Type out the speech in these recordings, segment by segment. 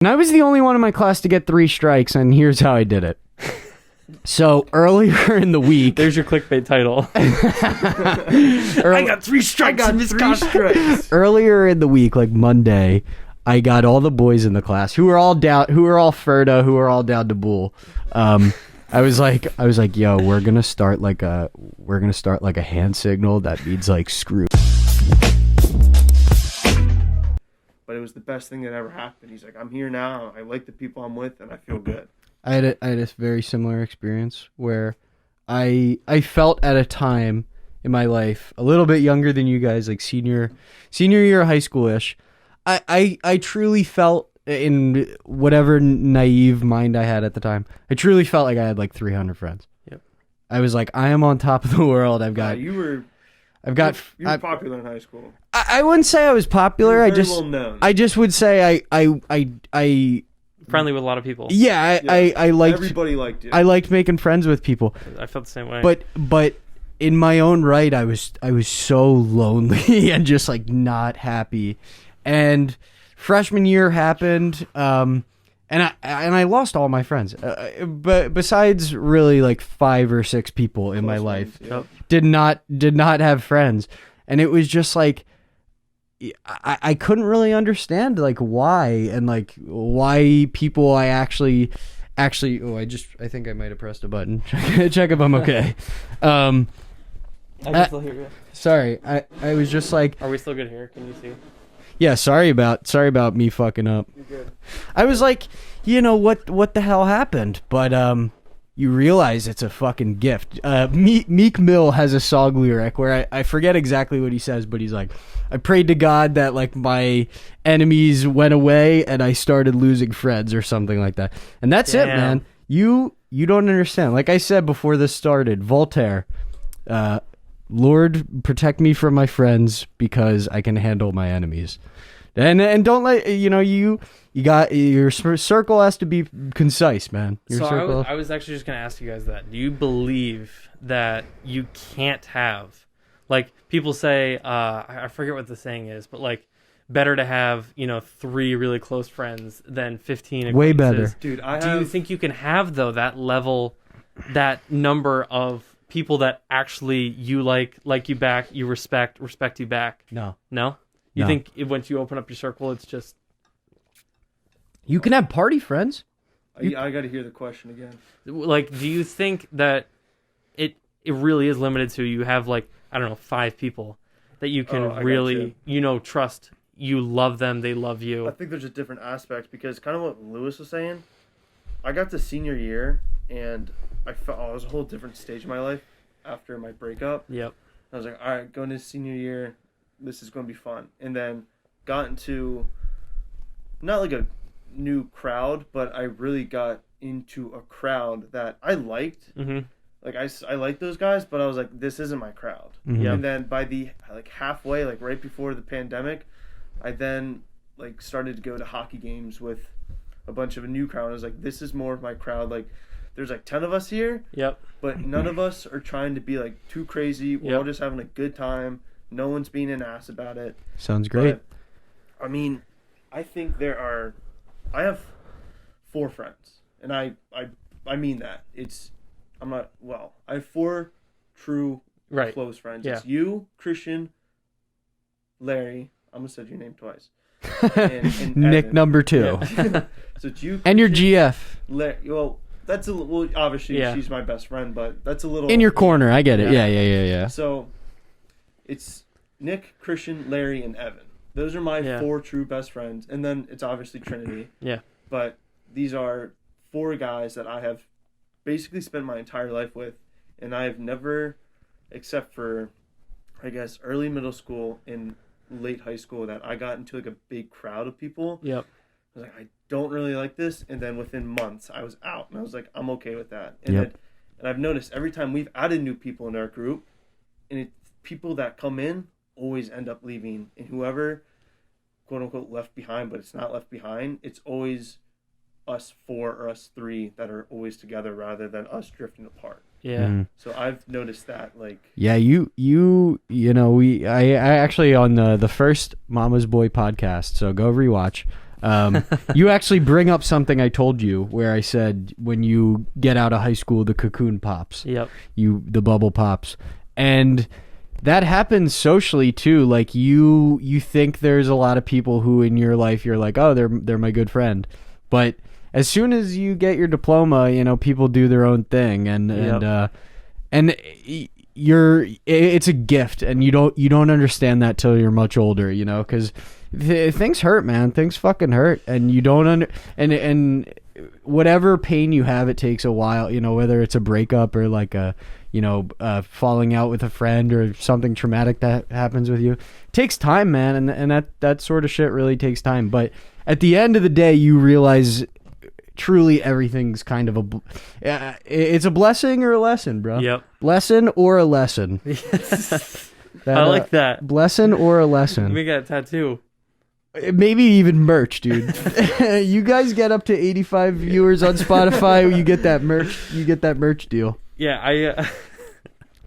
And I was the only one in my class to get 3 strikes, and here's how I did it. So earlier in the week, there's your clickbait title. I got 3 strikes. I got 3 strikes. Earlier in the week, like Monday, I got all the boys in the class who were all Ferda, who were all down to Bull. I was like, yo, we're gonna start like a hand signal that means like screw. But it was the best thing that ever happened. He's like, I'm here now. I like the people I'm with, and I feel good. I had a very similar experience where I felt at a time in my life, a little bit younger than you guys, like senior year of high school-ish. I truly felt, in whatever naive mind I had at the time, I truly felt like I had like 300 friends. Yep. I was like, I am on top of the world. You were popular in high school. I wouldn't say I was popular. You were very well known. I just would say I friendly with a lot of people. Yeah, I liked. Everybody liked you. I liked making friends with people. I felt the same way. But in my own right, I was so lonely and just like not happy. And freshman year happened, and I lost all my friends. But besides really like 5 or 6 people in my life, did not have friends, and it was just like. I couldn't really understand like why and like why people I actually I think I might have pressed a button. Check if I'm okay. I can still hear you. Sorry, I was just like, are we still good here? Can you see? Yeah, sorry about me fucking up. You're good. I was like, what the hell happened? But you realize it's a fucking gift. Meek Mill has a song lyric where I forget exactly what he says, but he's like, I prayed to God that like my enemies went away and I started losing friends or something like that. And that's it, man. You don't understand. Like I said before this started, Voltaire, Lord, protect me from my friends because I can handle my enemies. And don't let you got your circle has to be concise, man. I was actually just gonna ask you guys that. Do you believe that you can't have, like people say, I forget what the saying is, but like better to have 3 really close friends than 15 acquaintances? Way better, dude. Do you think you can have though that level, that number of people that actually you like you back, you respect you back? No. You think once you open up your circle, it's just... You can have party friends. I got to hear the question again. Like, do you think that it really is limited to you have, like, I don't know, 5 people that you can really, trust? You love them, they love you. I think there's just different aspects because kind of what Lewis was saying, I got to senior year and I felt it was a whole different stage of my life after my breakup. Yep. I was like, all right, going to senior year, this is going to be fun. And then got into not like a new crowd, but I really got into a crowd that I liked. Mm-hmm. Like I liked those guys, but I was like, this isn't my crowd. Mm-hmm. And then by the like halfway, like right before the pandemic, I then like started to go to hockey games with a bunch of a new crowd. I was like, this is more of my crowd. Like there's like 10 of us here. Yep. But none of us are trying to be like too crazy. We're all just having a good time. No one's being an ass about it. Sounds great. But, I mean, I think I have 4 friends, and I mean that. I have 4 true close friends. Yeah. It's you, Christian, Larry. I'm gonna say your name twice. And Nick Evan. number 2. Yeah. So it's you, Christian, and your GF. Well, that's obviously she's my best friend, but that's a little in your corner. I get it. Yeah. So it's Nick, Christian, Larry, and Evan. Those are my 4 true best friends, and then it's obviously Trinity. Yeah. But these are 4 guys that I have basically spent my entire life with, and I have never, except for, I guess, early middle school and late high school, that I got into like a big crowd of people. Yep. I was like, I don't really like this, and then within months, I was out, and I was like, I'm okay with that. And I've noticed every time we've added new people in our group, and people that come in always end up leaving, and whoever quote unquote left behind, but it's not left behind, it's always us 4 or us 3 that are always together rather than us drifting apart. Yeah. So I've noticed that, like, yeah, I actually on the first Mama's Boy podcast, so go rewatch. You actually bring up something I told you where I said when you get out of high school, the cocoon pops. Yep. The bubble pops. And that happens socially too. Like you think there's a lot of people who in your life you're like, oh, they're my good friend. But as soon as you get your diploma, you know, people do their own thing, and it's a gift, and you don't understand that till you're much older, you know, because things hurt, man. Things fucking hurt, and you don't and whatever pain you have, it takes a while, you know, whether it's a breakup or like a, you know, falling out with a friend or something traumatic that happens with you. It takes time, man, and that sort of shit really takes time. But at the end of the day, you realize truly everything's kind of it's a blessing or a lesson, bro. Yep. Blessing or a lesson. I like that. Blessing or a lesson. We got a tattoo. Maybe even merch, dude. You guys get up to 85 viewers on Spotify, you get that merch deal. Yeah,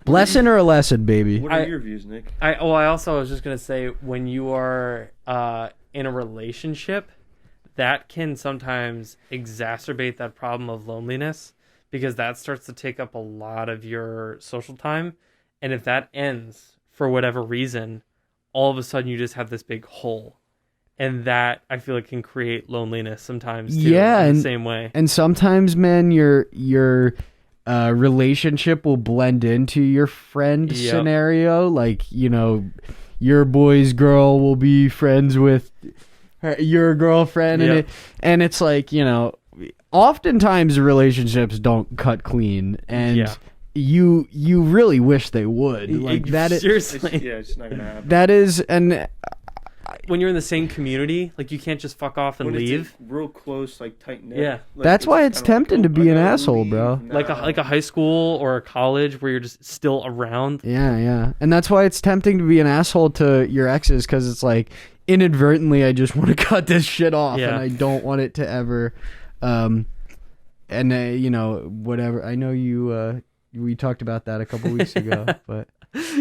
Blessing or a lesson, baby. What are your views, Nick? I also was just gonna say, when you are in a relationship, that can sometimes exacerbate that problem of loneliness, because that starts to take up a lot of your social time, and if that ends for whatever reason, all of a sudden you just have this big hole, and that I feel like can create loneliness sometimes too. Yeah, in the same way. And sometimes, man, your relationship will blend into your friend scenario. Like, you know, your boy's girl will be friends with your girlfriend, and it's like, you know, oftentimes relationships don't cut clean, and you really wish they would. Like that is seriously, it's not gonna happen. That is, and when you're in the same community, like, you can't just fuck off and leave. Real close, like, tight knit. Yeah, like, that's why it's tempting to be an asshole, bro. Like a high school or a college where you're just still around. Yeah, and that's why it's tempting to be an asshole to your exes, because it's like, inadvertently, I just want to cut this shit off, and I don't want it to ever, you know, whatever. I know we talked about that a couple weeks ago, but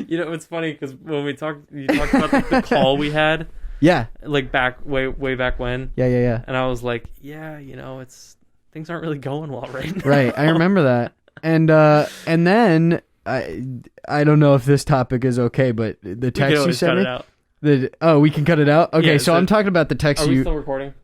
you know, it's funny because when you talked about the call we had, like way back when, and I was like, you know, things aren't really going well right now. Right, I remember that, and then I don't know if this topic is okay, but the text you sent me. We can cut it out? Okay, so I'm talking about the text Are we still recording?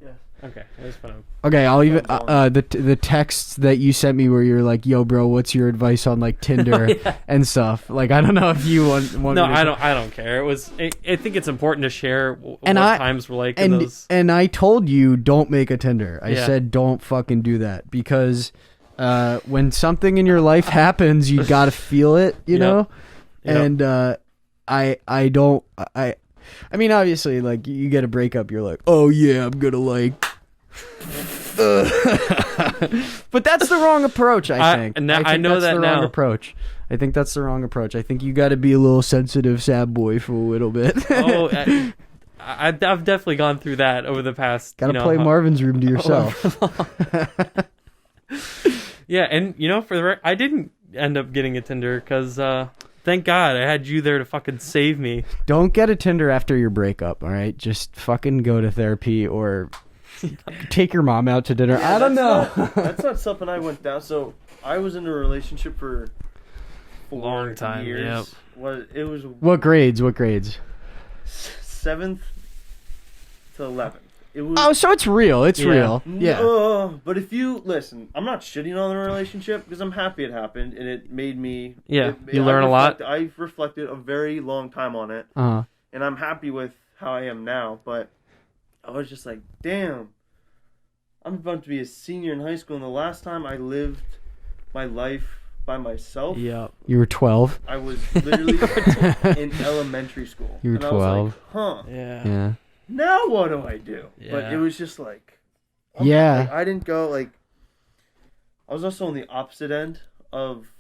Yeah. Okay, that's fine. Okay, I'll even the texts that you sent me where you're like, "Yo, bro, what's your advice on like Tinder and stuff?" Like, I don't know if you want. No, I don't care. I think it's important to share what times were like. And I told you, don't make a Tinder. I said, don't fucking do that, because when something in your life happens, you gotta feel it, you know, and I mean, obviously, like, you get a breakup, you're like, oh yeah, I'm gonna like, but that's the wrong approach, I think. I know that now. Wrong approach. I think that's the wrong approach. I think you got to be a little sensitive, sad boy for a little bit. I've definitely gone through that over the past. Got to play Marvin's Room to yourself. Yeah, and you know, I didn't end up getting a Tinder because. Thank God I had you there to fucking save me. Don't get a Tinder after your breakup, all right? Just fucking go to therapy or take your mom out to dinner. I don't know. That's not something I went down. So I was in a relationship for 4 long time. years. Yep. What grades? 7th to 11th. So it's real. It's real. Yeah. But if you listen, I'm not shitting on the relationship because I'm happy it happened and it made me. Yeah. You learn a lot. I've reflected a very long time on it, and I'm happy with how I am now. But I was just like, damn, I'm about to be a senior in high school, and the last time I lived my life by myself. Yeah. You were 12. I was literally in elementary school. You were 12. I was like, Yeah. Now what do I do? Yeah. But it was just like, like, I didn't go like. I was also on the opposite end of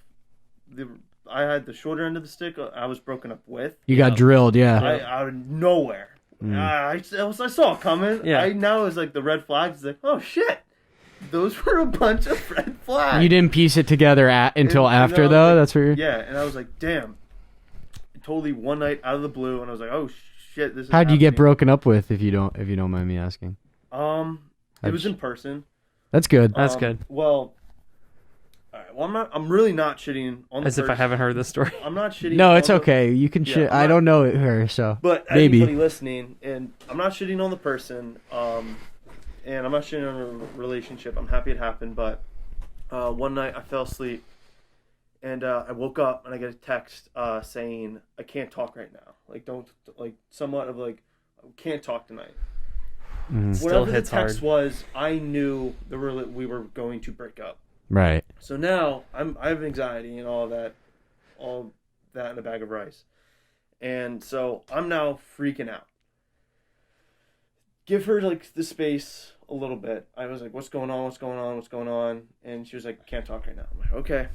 I had the shorter end of the stick. I was broken up with. You got drilled, out of nowhere. I saw it coming. Yeah. Now it's like the red flags. It's like, oh shit, those were a bunch of red flags. You didn't piece it together until after, though. Like, that's where. Yeah, and I was like, damn. Totally one night out of the blue, and I was like, oh shit, shit, this is How'd you get happening. broken up with, if you don't mind me asking? It was in person. That's good. That's good. Well, all right. Well, I'm really not shitting on the As if I person. haven't heard this story. I'm not shitting. No, on it's the- okay. You can Yeah, shit. I'm I not- don't know her, so But maybe. anybody listening, and I'm not shitting on the person, and I'm not shitting on a relationship. I'm happy it happened, but one night I fell asleep, and I woke up and I get a text saying I can't talk right now. Like somewhat of like can't talk tonight. Mhm. Still Whatever the hits hard. text was, I knew we were going to break up. Right. So now I have anxiety and all that in a bag of rice. And so I'm now freaking out. Give her like the space a little bit. I was like, what's going on? What's going on? What's going on? And she was like, can't talk right now. I'm like, okay.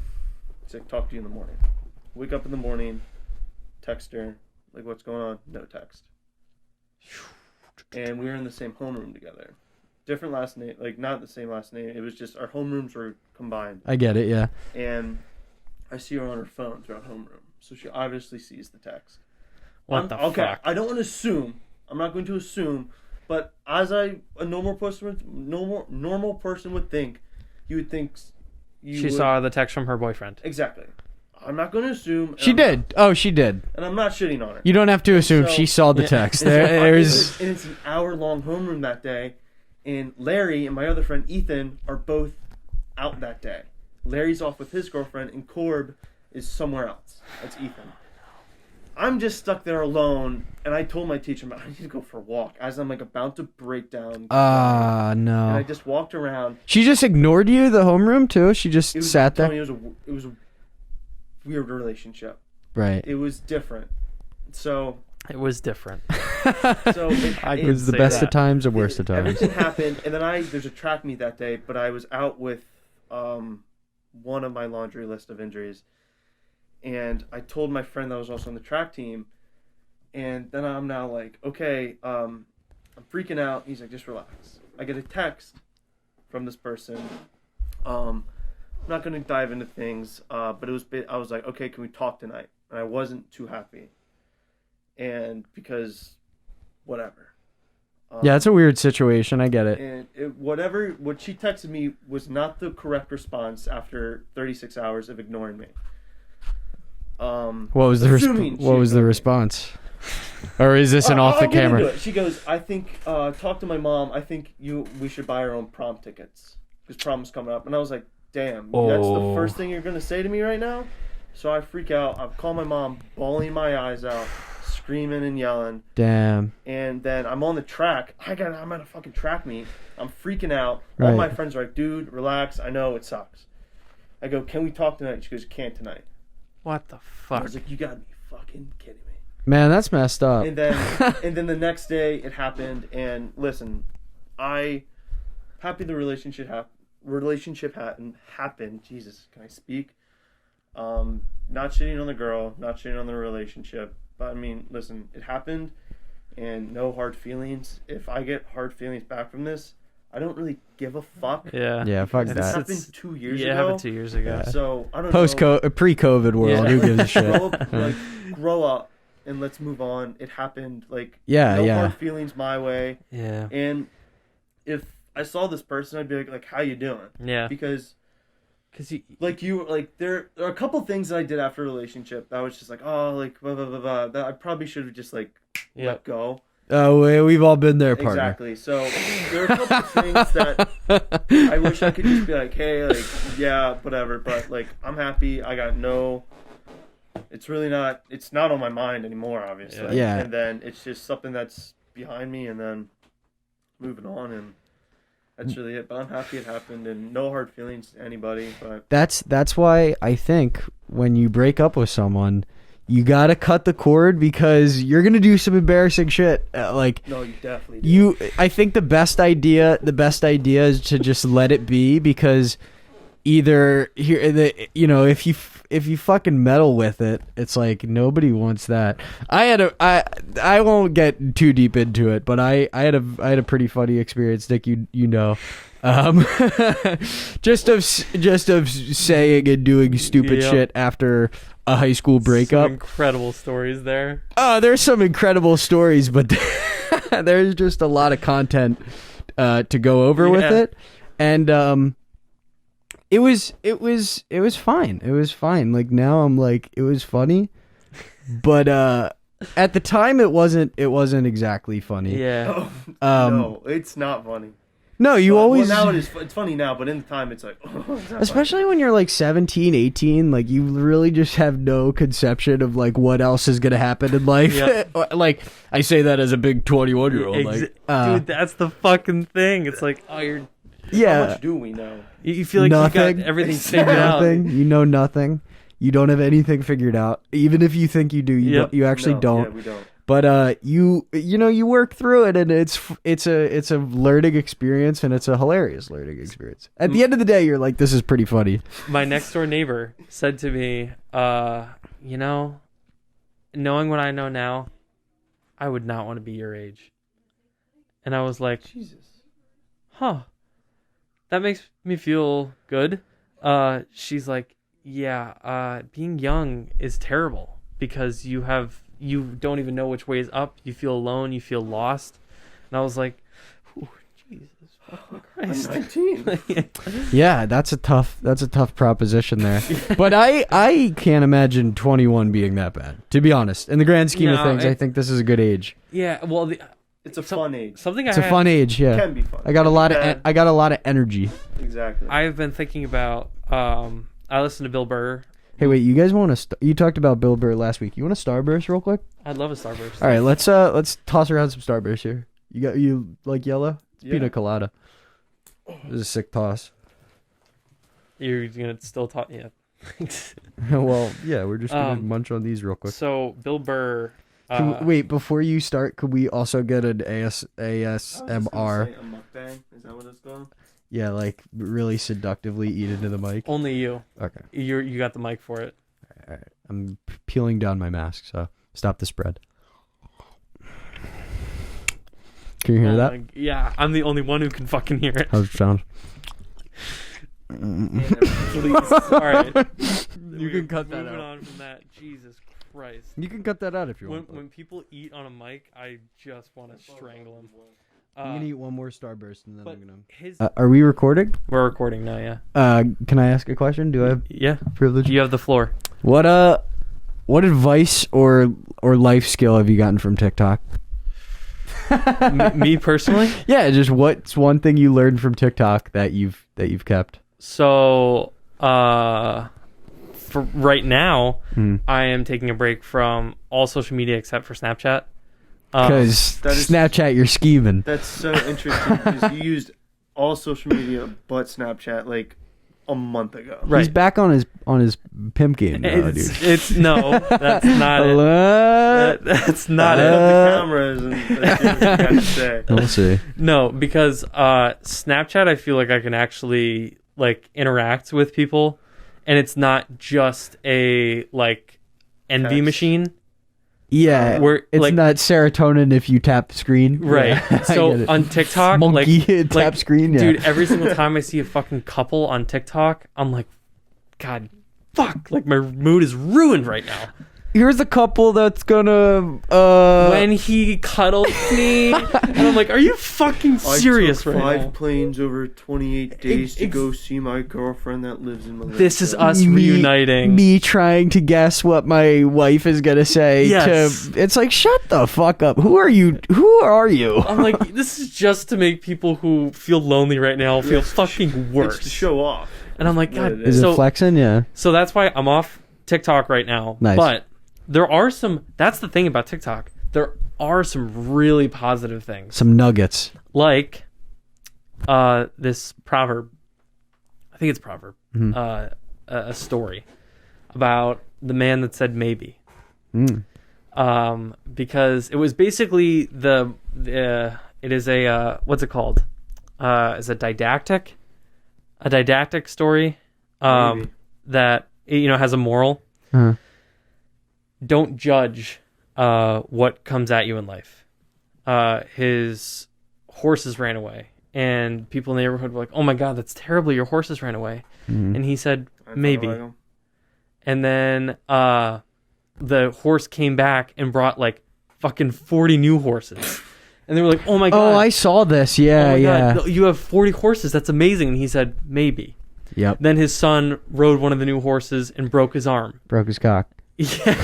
She's like, talk to you in the morning. Wake up in the morning, text her, like, what's going on? No text. And we were in the same homeroom together. Different last name, like not the same last name. It was just our homerooms were combined. I get it. Yeah. And I see her on her phone throughout homeroom, so she obviously sees the text. What the okay, fuck? I don't want to assume. I'm not going to assume, but as a normal person would think, you would think She saw the text from her boyfriend. exactly. I'm not going to assume. She did. Oh, she did. And I'm not shitting on her. You don't have to assume So- she saw the text. There's. And it's an hour-long homeroom that day, and Larry and my other friend Ethan are both out that day. Larry's off with his girlfriend, and Corb is somewhere else. That's Ethan. I'm just stuck there alone, and I told my teacher, I need to go for a walk, as I'm like about to break down. Ah, And I no. just walked around. She just ignored you, the homeroom too. She just It was, sat Tony, there. it was a weird relationship. Right. It was different. So It was different. it It was the say best that. of times or worst of times. Everything happened, and then there's a track meet that day, but I was out with one of my laundry list of injuries, and I told my friend that was also on the track team, and then I'm now like, okay, I'm freaking out. He's like, just relax. I get a text from this person. I'm not going to dive into things, but I was like, okay, can we talk tonight? And I wasn't too happy, and because whatever. Yeah, it's a weird situation. I get it. And what she texted me was not the correct response after 36 hours of ignoring me. What was the assuming she what was the ignored me. response? Or is this an off the I'll get into camera? it. She goes, I think, talk to my mom. I think we should buy our own prom tickets because prom is coming up. And I was like, damn, that's the Oh. first thing you're going to say to me right now? So I freak out. I call my mom, bawling my eyes out, screaming and yelling. Damn. And then I'm on the track. I'm at a fucking track meet. I'm freaking out. All Right. my friends are like, dude, relax. I know it sucks. I go, can we talk tonight? She goes, can't tonight. What the I fuck? was like, you gotta be fucking kidding me. Man, that's messed up. And then the next day it happened. And listen, happy the relationship happened. Jesus, can I speak? Not shitting on the girl, not shitting on the relationship. But I mean, listen, it happened, and no hard feelings. If I get hard feelings back from this, I don't really give a fuck. Yeah. Yeah, fuck This that. happened 2 years Yeah, it ago. happened 2 years ago. Yeah. So I don't know. Pre-COVID world, Yeah. who gives a shit? Grow up and let's move on. It happened. Like Yeah, no yeah. hard feelings my way. Yeah. And if I saw this person, I'd be like, how you doing? Yeah. Because Because you. there are a couple things that I did after a relationship that I was just like, oh, like blah blah blah blah. That I probably should have just like Yep. let go. Oh, we've all been there, partner. Exactly. So there are a couple things that I wish I could just be like, hey, like, yeah, whatever. But like, I'm happy. I got no. It's really not. It's not on my mind anymore, obviously. Yeah. And then it's just something that's behind me, and then moving on, and that's really it. But I'm happy it happened, and no hard feelings to anybody. But That's why I think when you break up with someone, you gotta cut the cord because you're gonna do some embarrassing shit. Like no, you definitely do. I think the best idea is to just let it be because either if you fucking meddle with it, it's like nobody wants that. I won't get too deep into it, but I had a pretty funny experience, Nick. You know. Just of saying and doing stupid Yep. shit after a high school breakup. Some incredible stories there. There's some incredible stories, but there's just a lot of content to go over with it, and it was fine. It was fine. Like now I'm like, it was funny, but at the time it wasn't exactly funny. Yeah. No, it's not funny. No, you always... Well, now it is. It's funny now, but in the time, it's like... Oh, it's especially funny. when you're like 17, 18, like you really just have no conception of like what else is going to happen in life. Yep. Like, I say that as a big 21-year-old. Dude, that's the fucking thing. It's like, oh, you're... Yeah. How much do we know? You feel like nothing. you got everything figured out. Nothing. You know nothing. You don't have anything figured out. Even if you think you do, you actually don't. Yeah, we don't. But you work through it, and it's a learning experience, and it's a hilarious learning experience. At the end of the day, you're like, this is pretty funny. My next door neighbor said to me, knowing what I know now, I would not want to be your age. And I was like, Jesus. Huh. That makes me feel good. She's like, yeah, being young is terrible because you don't even know which way is up. You feel alone. You feel lost. And I was like, Jesus fucking Christ. I'm 19. Yeah, that's a tough proposition there. But I can't imagine 21 being that bad. To be honest, in the grand scheme of things, I think this is a good age. Yeah, well, it's a fun age. It's a fun age. Yeah, it can be fun. I got a lot of energy. Exactly. I've been thinking about. I listened to Bill Burr. Hey, wait! You guys want to? You talked about Bill Burr last week. You want a Starburst real quick? I'd love a Starburst. All right, let's toss around some Starburst here. You like yellow? It's pina colada. This is a sick toss. You're gonna still talk? Yeah. Well, yeah, we're just gonna munch on these real quick. So Bill Burr. Wait, before you start, could we also get an ASMR? A mukbang? Is that what it's called? Yeah, like really seductively eat into the mic. Only you. Okay. You got the mic for it. All right. I'm peeling down my mask, so stop the spread. Can you hear that? Yeah, I'm the only one who can fucking hear it. How's it sound? Please. All right. You can cut that Moving out. on from that. Jesus Christ. You can cut that out if you want. When people eat on a mic, I just want to strangle them. I'm gonna eat one more Starburst and then But I'm gonna. his Are we recording? we're recording now, yeah. Can I ask a question? Do I have Yeah. privilege? You have the floor. What advice or life skill have you gotten from TikTok? Me personally? Yeah, just what's one thing you learned from TikTok that you've kept? So, for right now, I am taking a break from all social media except for Snapchat. Because Snapchat, you're scheming. That's so interesting because you used all social media but Snapchat like a month ago. Right. He's back on his pimp game now, dude. No, that's not it. That's not Put it. the cameras and that's what you got to say. We'll see. No, because Snapchat, I feel like I can actually like interact with people, and it's not just a like envy Text. machine. Yeah, Where, it's like- not serotonin if you tap the screen. Right. Yeah, I So get it. on TikTok, Monkey tap screen. Yeah. dude, every single time I see a fucking couple on TikTok, I'm like, God, fuck! Like my mood is ruined right now. Here's a couple that's gonna When he cuddles me, and I'm like, are you fucking serious I took right 5 now? planes over 28 days to go see my girlfriend that lives in Malaysia. This is us reuniting. Me trying to guess what my wife is gonna say. Yes. It's like, shut the fuck up. Who are you? I'm like, this is just to make people who feel lonely right now feel fucking worse. It's to show off. And I'm like, What God. it Is it flexing? Yeah. So that's why I'm off TikTok right now. Nice. But there are that's the thing about TikTok. There are some really positive things. Some nuggets. Like this proverb. I think it's a proverb. A story about the man that said maybe. Because it was basically it is a what's it called? Is a didactic story that has a moral. Don't judge what comes at you in life. His horses ran away, and people in the neighborhood were like, "Oh my God, that's terrible! Your horses ran away." And he said, "Maybe." and then the horse came back and brought like fucking 40 new horses. And they were like, "Oh my god!" Oh, I saw this. Yeah, oh my yeah. God, you have 40 horses. That's amazing. And he said, "Maybe." Yep. Then his son rode one of the new horses and broke his arm. Broke his cock. Yeah.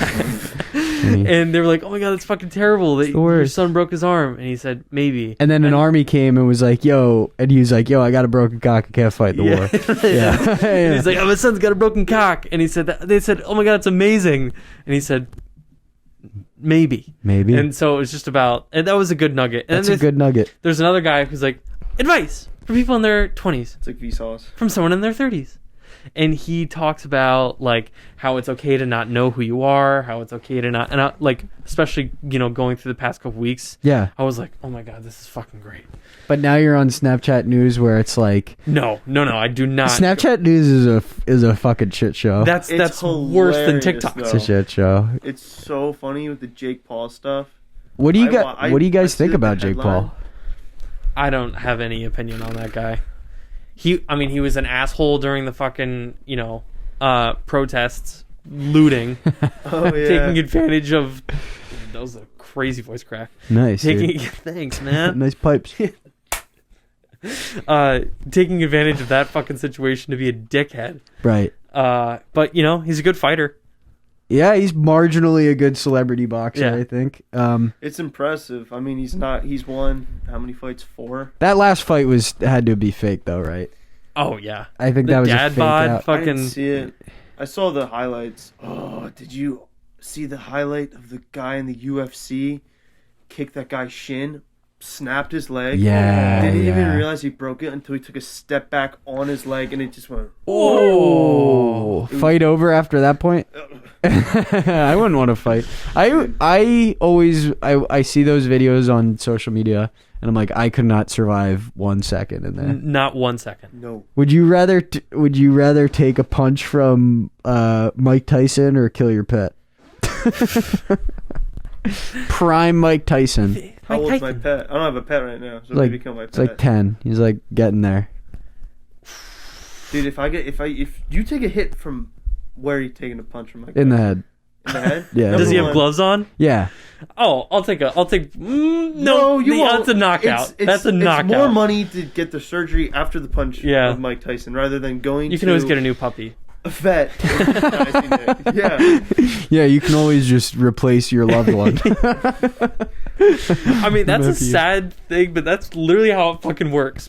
And they were like, "Oh my god, that's fucking terrible that your son broke his arm." And he said, "Maybe." And then an army came and was like, "Yo," and he was like, "Yo, I got a broken cock. I can't fight the war." Yeah. And he's like, "Oh, my son's got a broken cock." And he said, they said, "Oh my god, it's amazing." And he said, Maybe. And so it was just about, and that was a good nugget. And that's a good nugget. There's another guy who's like, advice for people in their 20s. It's like Vsauce. From someone in their 30s. And he talks about like how it's okay to not know who you are, how it's okay to not, and I, like, especially, you know, going through the past couple weeks. Yeah. I was like, oh my god, this is fucking great. But now you're on Snapchat News where it's like, no, I do not. Snapchat News is a fucking shit show. That's worse than TikTok. Though. It's a shit show. It's so funny with the Jake Paul stuff. What do you guys think about Jake Paul? I don't have any opinion on that guy. He was an asshole during the fucking, you know, protests, looting, taking advantage of. That was a crazy voice crack. Nice. Thanks, man. Nice pipes. Taking advantage of that fucking situation to be a dickhead. Right. But you know, he's a good fighter. Yeah, he's marginally a good celebrity boxer, Yeah. I think. It's impressive. I mean, he's won how many fights? 4? That last fight had to be fake though, right? Oh yeah. I think the that was dad a fake bod out. fucking. I didn't see it. I saw the highlights. Oh, did you see the highlight of the guy in the UFC kicked that guy's shin, snapped his leg? Yeah. Didn't even yeah. realize he broke it until he took a step back on his leg and it just went. Oh, fight over after that point. I wouldn't want to fight. I always see those videos on social media and I'm like, I could not survive 1 second in there. Not 1 second. No. Would you rather take a punch from Mike Tyson or kill your pet? Prime Mike Tyson. How old's my pet? I don't have a pet right now, so maybe kill my pet. It's like 10. He's like getting there. Dude, if you take a hit from where are you taking a punch from? In the head. In the head? Yeah. Does he have gloves on? Yeah. Oh, I'll take. No, you won't. That's a knockout. That's a knockout. It's more money to get the surgery after the punch Yeah. of Mike Tyson rather than going. You can always get a new puppy. a vet. Yeah. Yeah, you can always just replace your loved one. I mean, that's a sad thing, but that's literally how it fucking works.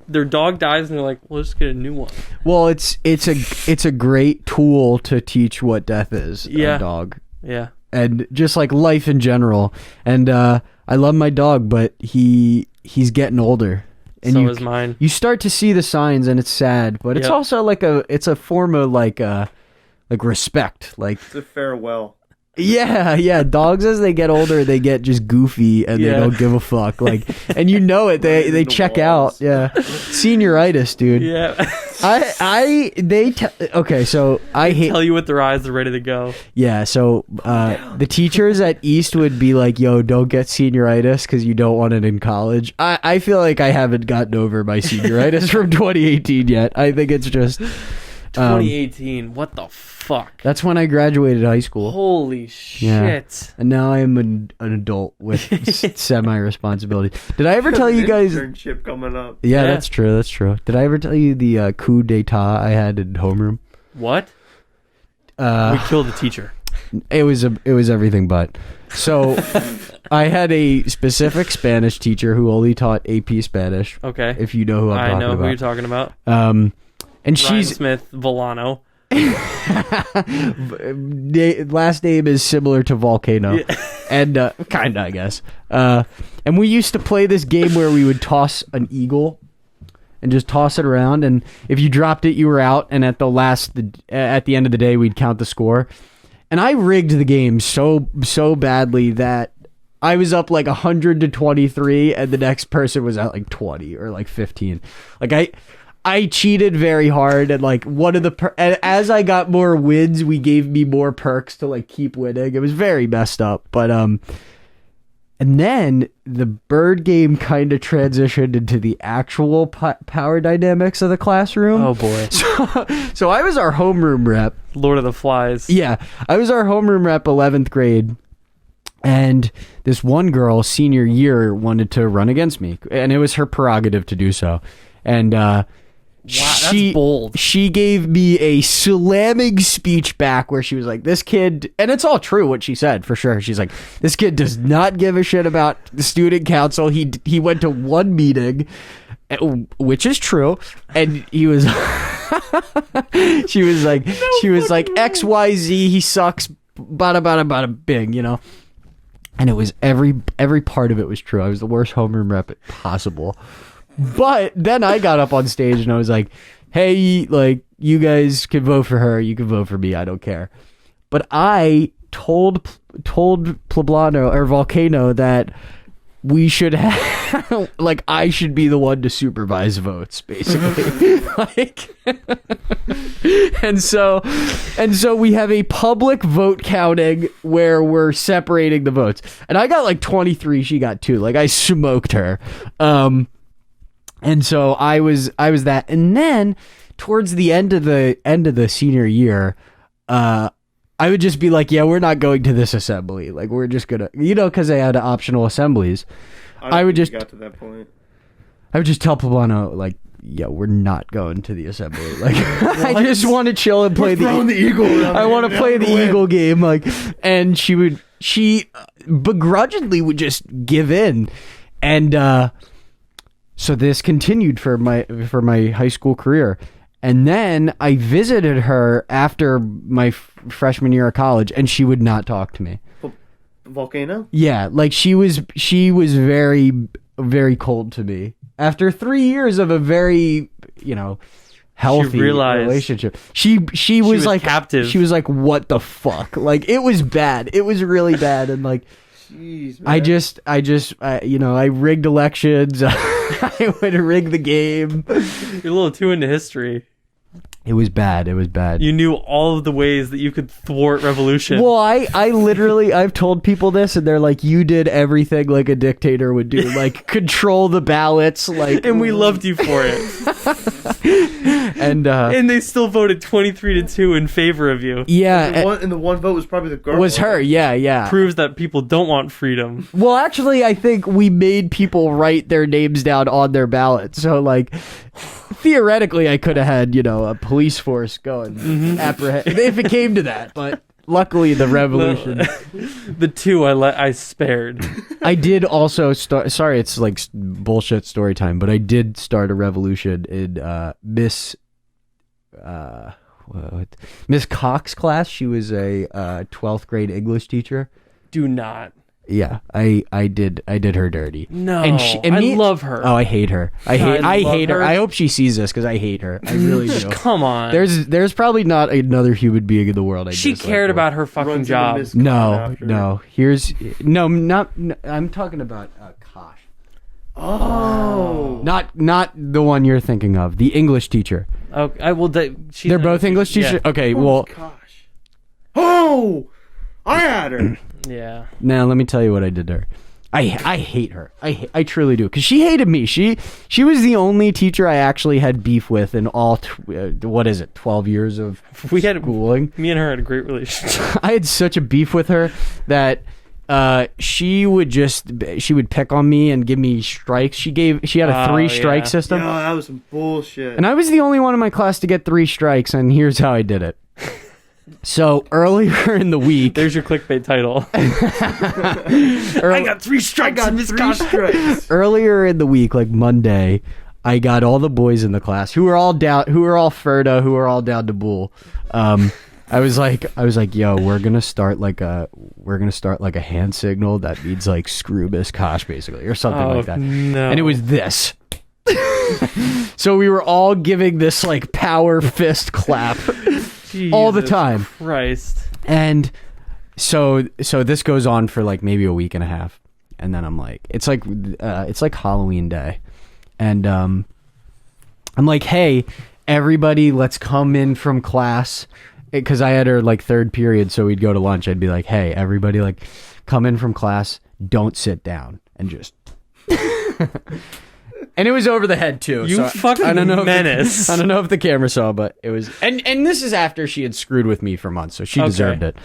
Their dog dies and they're like, "Well, let's just get a new one." Well, it's a great tool to teach what death is. Yeah. A dog. Yeah. And just like life in general. And I love my dog, but he's getting older. And so is mine. You start to see the signs, and it's sad, but it's also like it's a form of like respect. Like It's a farewell. yeah. Dogs as they get older, they get just goofy and they don't give a fuck. Like, and you know it. They check out. Yeah, senioritis, dude. Yeah. Okay, so I hate tell you with their eyes, they're ready to go. Yeah, so the teachers at East would be like, "Yo, don't get senioritis because you don't want it in college." I feel like I haven't gotten over my senioritis from 2018 yet. I think it's just 2018. What the fuck? That's when I graduated high school. Holy shit! Yeah. And now I am an adult with semi-responsibility. Did I ever tell you guys? Internship coming up. Yeah, that's true. That's true. Did I ever tell you the coup d'état I had in homeroom? What? We killed the teacher. It was everything but. So I had a specific Spanish teacher who only taught AP Spanish. Okay. If you know who I'm talking about. I know who you're talking about. And Ryan she's Smith Volano. last name is similar to Volcano. Yeah. And kinda, I guess. And we used to play this game where we would toss an eagle and just toss it around, and if you dropped it, you were out, and at the end of the day, we'd count the score. And I rigged the game so badly that I was up like 100-23, and the next person was at like 20 or like 15. Like I cheated very hard, and like one of and as I got more wins, we gave me more perks to like keep winning. It was very messed up, but And then the bird game kind of transitioned into the actual power dynamics of the classroom. Oh boy. So I was our homeroom rep. Lord of the Flies. Yeah, I was our homeroom rep 11th grade. And this one girl, senior year, wanted to run against me. And it was her prerogative to do so. And Wow, that's bold. She gave me a slamming speech back where she was like, this kid, and it's all true what she said, for sure. She's like, this kid does not give a shit about the student council. He went to one meeting, which is true, and he was she was like XYZ, he sucks, bada bada bada bing, you know. And it was every part of it was true. I was the worst homeroom rep possible. But then I got up on stage and I was like, hey, like, you guys can vote for her, you can vote for me, I don't care. But I told Poblano or Volcano that we should have, like, I should be the one to supervise votes, basically. Like, and so we have a public vote counting where we're separating the votes. And I got like 23, she got 2. Like, I smoked her. And so I was that. And then towards the end of the senior year, I would just be like, yeah, we're not going to this assembly. Like, we're just gonna, you know, because they had optional assemblies. I would just got to that point. I would just tell Poblano, like, yeah, we're not going to the assembly. Like, I just want to chill and play the eagle. I want to play the eagle game. Like, and she begrudgingly would just give in. And so this continued for my high school career. And then I visited her after my freshman year of college, and she would not talk to me. Volcano? Yeah, like she was very, very cold to me. After 3 years of a very, you know, healthy relationship, she was like captive. She was like, "What the fuck?" Like, it was bad. It was really bad, and like, jeez, man. I just, you know, I rigged elections. I would rig the game. You're a little too into history. It was bad. It was bad. You knew all of the ways that you could thwart revolution. Well, I literally, I've told people this, and they're like, you did everything like a dictator would do. Like, control the ballots. Like, and we loved you for it. and they still voted 23-2 in favor of you. Yeah. And the one vote was probably the girl. Was her, yeah. Proves that people don't want freedom. Well, actually, I think we made people write their names down on their ballot. So, like, theoretically, I could have had, you know, a police force going apprehend if it came to that. But luckily, the revolution, the 2 I spared. I did also start. Sorry, it's like bullshit story time, but I did start a revolution in Miss Cox's class. She was a 12th grade English teacher. Do not. Yeah, I did her dirty. No, and I love her. Oh, I hate her. I hate her. I hope she sees this because I hate her. I really do. Come on. There's probably not another human being in the world. She cared about her fucking job. No. I'm talking about Kosh. Oh, not the one you're thinking of. The English teacher. Okay, well, they're both English teachers. Yeah. Okay, well. Gosh. Oh, I had her. Yeah. Now let me tell you what I did to her. I hate her. I truly do, because she hated me. She was the only teacher I actually had beef with in all 12 years of schooling. Me and her had a great relationship. I had such a beef with her that she would pick on me and give me strikes. She had a 3-strike system. Yeah, that was some bullshit. And I was the only one in my class to get 3 strikes, and here's how I did it. So earlier in the week, there's your clickbait title. I got 3 strikes. I got 3 strikes. Earlier in the week, like Monday, I got all the boys in the class who were all Ferda, who were all down to Bull. I was like, yo, we're gonna start like a hand signal that means like screw Miss Kosh, basically, or something like that. No. And it was this. So we were all giving this like power fist clap. Jesus all the time. Christ. And so this goes on for like maybe a week and a half, and then I'm like, it's like Halloween day, and I'm like, hey, everybody, let's come in from class, because I had her like third period, so we'd go to lunch. I'd be like, hey, everybody, like, come in from class, don't sit down, and just. And it was over the head too. You so fucking I don't know menace. I don't know if the camera saw, but it was. And this is after she had screwed with me for months, so she deserved it.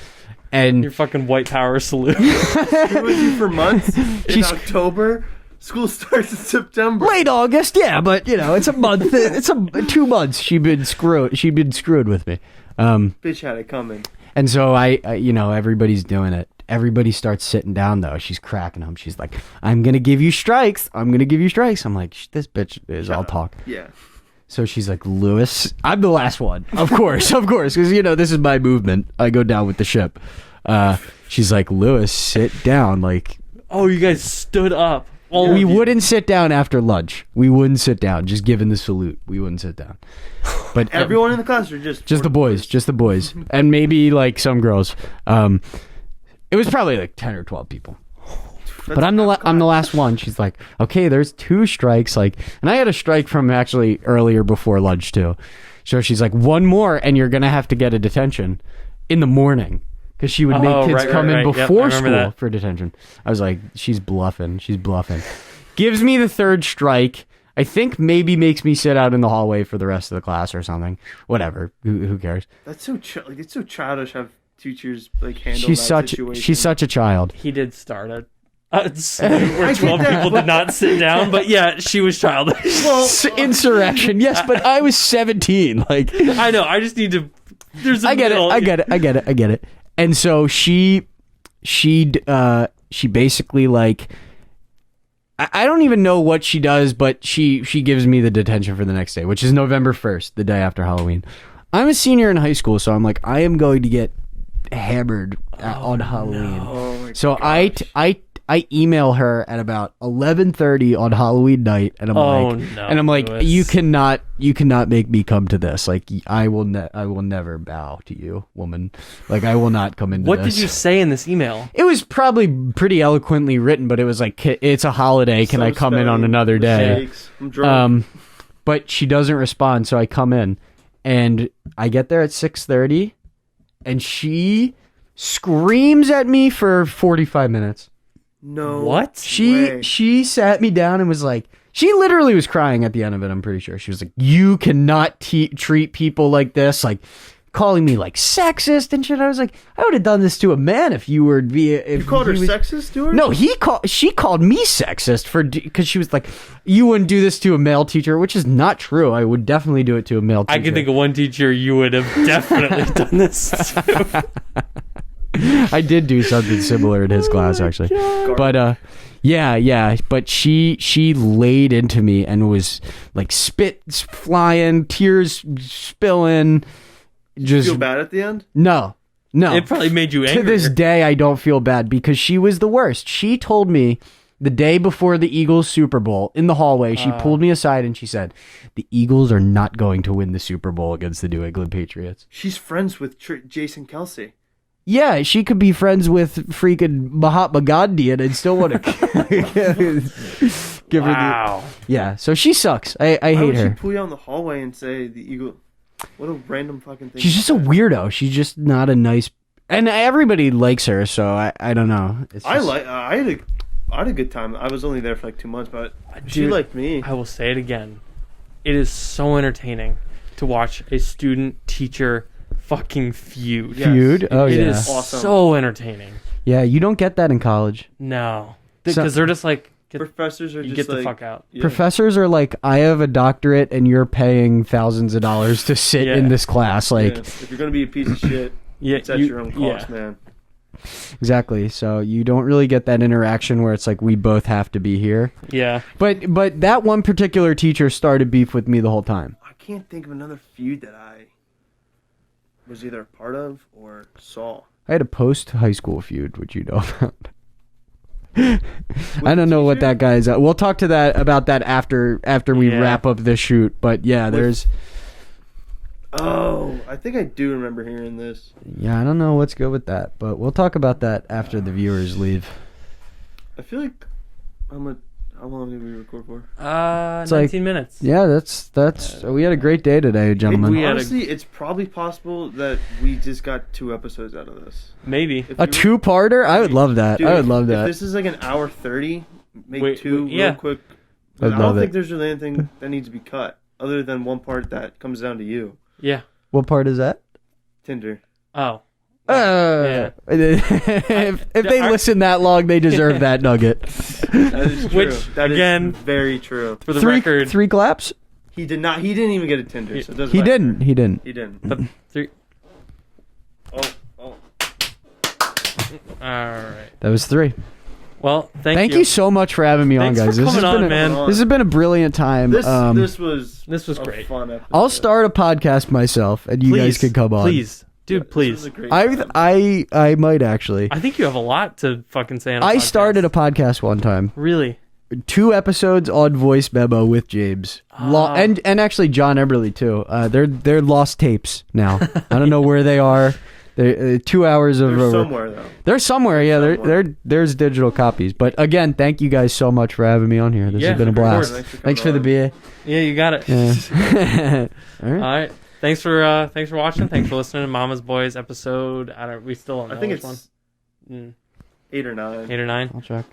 And Your fucking white power salute. Screw with you for months in October. School starts in September. late August, yeah, but it's a month. It's 2 months. She'd been screwed with me. Bitch had it coming. And so I everybody's doing it. Everybody starts sitting down though. She's cracking them. She's like, "I'm gonna give you strikes. I'm gonna give you strikes." I'm like, "This bitch is all talk." Yeah. So she's like, "Lewis, I'm the last one, of course, because this is my movement. I go down with the ship." She's like, "Lewis, sit down." Like, Oh, you guys stood up. we wouldn't sit down after lunch. We wouldn't sit down. Just given the salute, we wouldn't sit down. But Everyone in the class or just the boys, and maybe like some girls. It was probably like 10 or 12 people. But I'm the last one. She's like, okay, there's 2 strikes. Like, and I had a strike from actually earlier before lunch too. So she's like, 1 more, and you're gonna have to get a detention in the morning because she would make kids come in before school for detention. I was like, she's bluffing. Gives me the 3rd strike. I think maybe makes me sit out in the hallway for the rest of the class or something. Whatever. Who cares? That's so it's so childish how teachers like handle that situation. She's such a child. He did start a salute where 12 people did not sit down, but yeah, she was childish. Well, insurrection, yes, but I was 17. Like, I know. I just need to. There's. I get it. And so she basically like. I don't even know what she does, but she gives me the detention for the next day, which is November 1st, the day after Halloween. I'm a senior in high school, so I'm like, I am going to get hammered on Halloween. No. So I email her at about 11:30 on Halloween night, and I'm like, Lewis. you cannot make me come to this. Like, I will never bow to you, woman. Like, I will not come into What this. did you say in this email? It was probably pretty eloquently written, but it was like, it's a holiday. Can I come in on another day? Mistakes. I'm drunk. But she doesn't respond, so I come in, and I get there at 6:30, and she screams at me for 45 minutes. No. What? She sat me down and was like, she literally was crying at the end of it, I'm pretty sure. She was like, you cannot treat people like this, like calling me like sexist and shit. I was like, I would have done this to a man if you were You called her sexist, Stuart? No, she called me sexist because she was like, you wouldn't do this to a male teacher, which is not true. I would definitely do it to a male teacher. I can think of one teacher you would have definitely done this to. I did do something similar in his class, actually. But yeah. But she laid into me and was like spit flying, tears spilling. Just feel bad at the end? No. It probably made you angry. To this day, I don't feel bad because she was the worst. She told me the day before the Eagles Super Bowl in the hallway, she pulled me aside and she said, the Eagles are not going to win the Super Bowl against the New England Patriots. She's friends with Jason Kelsey. Yeah, she could be friends with freaking Mahatma Gandhi and I'd still want to give her the... Yeah, so she sucks. I hate her. Why would she pull you out in the hallway and say the Eagle... What a random fucking thing. She's just a weirdo. She's just not a nice... And everybody likes her, so I don't know. It's just... I had a good time. I was only there for like 2 months, but she liked me. I will say it again. It is so entertaining to watch a student-teacher fucking feud. Yes. Feud? Oh, It yeah. is awesome. so entertaining. Yeah, you don't get that in college. No. Because they're just like... Professors are just get like... the fuck out. Yeah. Professors are like, I have a doctorate and you're paying thousands of dollars to sit in this class. Like, if you're going to be a piece of shit, it's at your own cost, man. Exactly. So you don't really get that interaction where it's like, we both have to be here. Yeah. But that one particular teacher started beef with me the whole time. I can't think of another feud that I was either a part of or saw. I had a post-high school feud, which you know about. I don't know what that guy's at. We'll talk about that after we wrap up the shoot. But yeah, there's... Oh, I think I do remember hearing this. Yeah, I don't know what's good with that, but we'll talk about that after the viewers leave. I feel like I'm a How long did we record for? 19 minutes. Yeah, that's. We had a great day today, gentlemen. Honestly, it's probably possible that we just got 2 episodes out of this. Maybe. If A you- two-parter? I would love that. Dude, I would love If that. this is like an hour 30, make Wait, 2 yeah. real quick. I'd I love don't it. think there's really anything that needs to be cut, other than one part that comes down to you. Yeah. What part is that? Tinder. Oh. If they Our- listen that long, they deserve that nugget. That is true. Which, That is again- very true. For the record. Three claps? He did not. He didn't even get a Tinder. So it doesn't He matter. didn't. He didn't. He didn't. But 3. Oh. All right. That was 3. Well, Thank you so much for having me Thanks on, guys. for coming on, been man. This has been a brilliant time. This This was a great. fun episode. I'll start a podcast myself, and you guys can come on. Please. Dude, This please. was a great time. I might actually. I think you have a lot to fucking say on a I podcast. started a podcast one time. Really? 2 episodes on voice memo with James. And actually John Eberly too. They're lost tapes now. I don't know where they are. They're 2 hours of. They're somewhere though. They're somewhere. Yeah, Somewhere. there's digital copies. But again, thank you guys so much for having me on here. This Yeah, has been a of blast. course. Thanks for the beer. Yeah, you got it. Yeah. All All right. right. Thanks for watching. Thanks for listening to Mama's Boys episode. We still don't know I think which it's one. 8 or 9. 8 or 9. I'll check.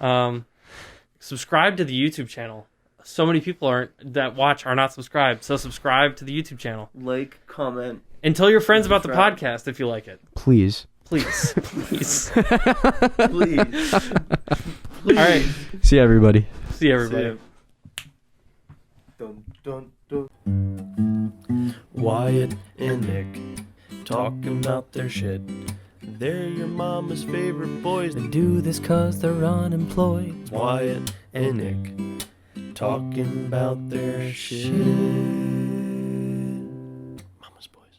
Subscribe to the YouTube channel. So many people are not subscribed. So subscribe to the YouTube channel Like, comment. and tell your friends about the Subscribe. podcast if you like it. Please. Please, please. Please. All right. See you, everybody. See you, everybody. Dun, dun, dun. Wyatt and Nick talking about their shit. They're your mama's favorite boys. They do this cause they're unemployed. Wyatt and Nick talking about their shit.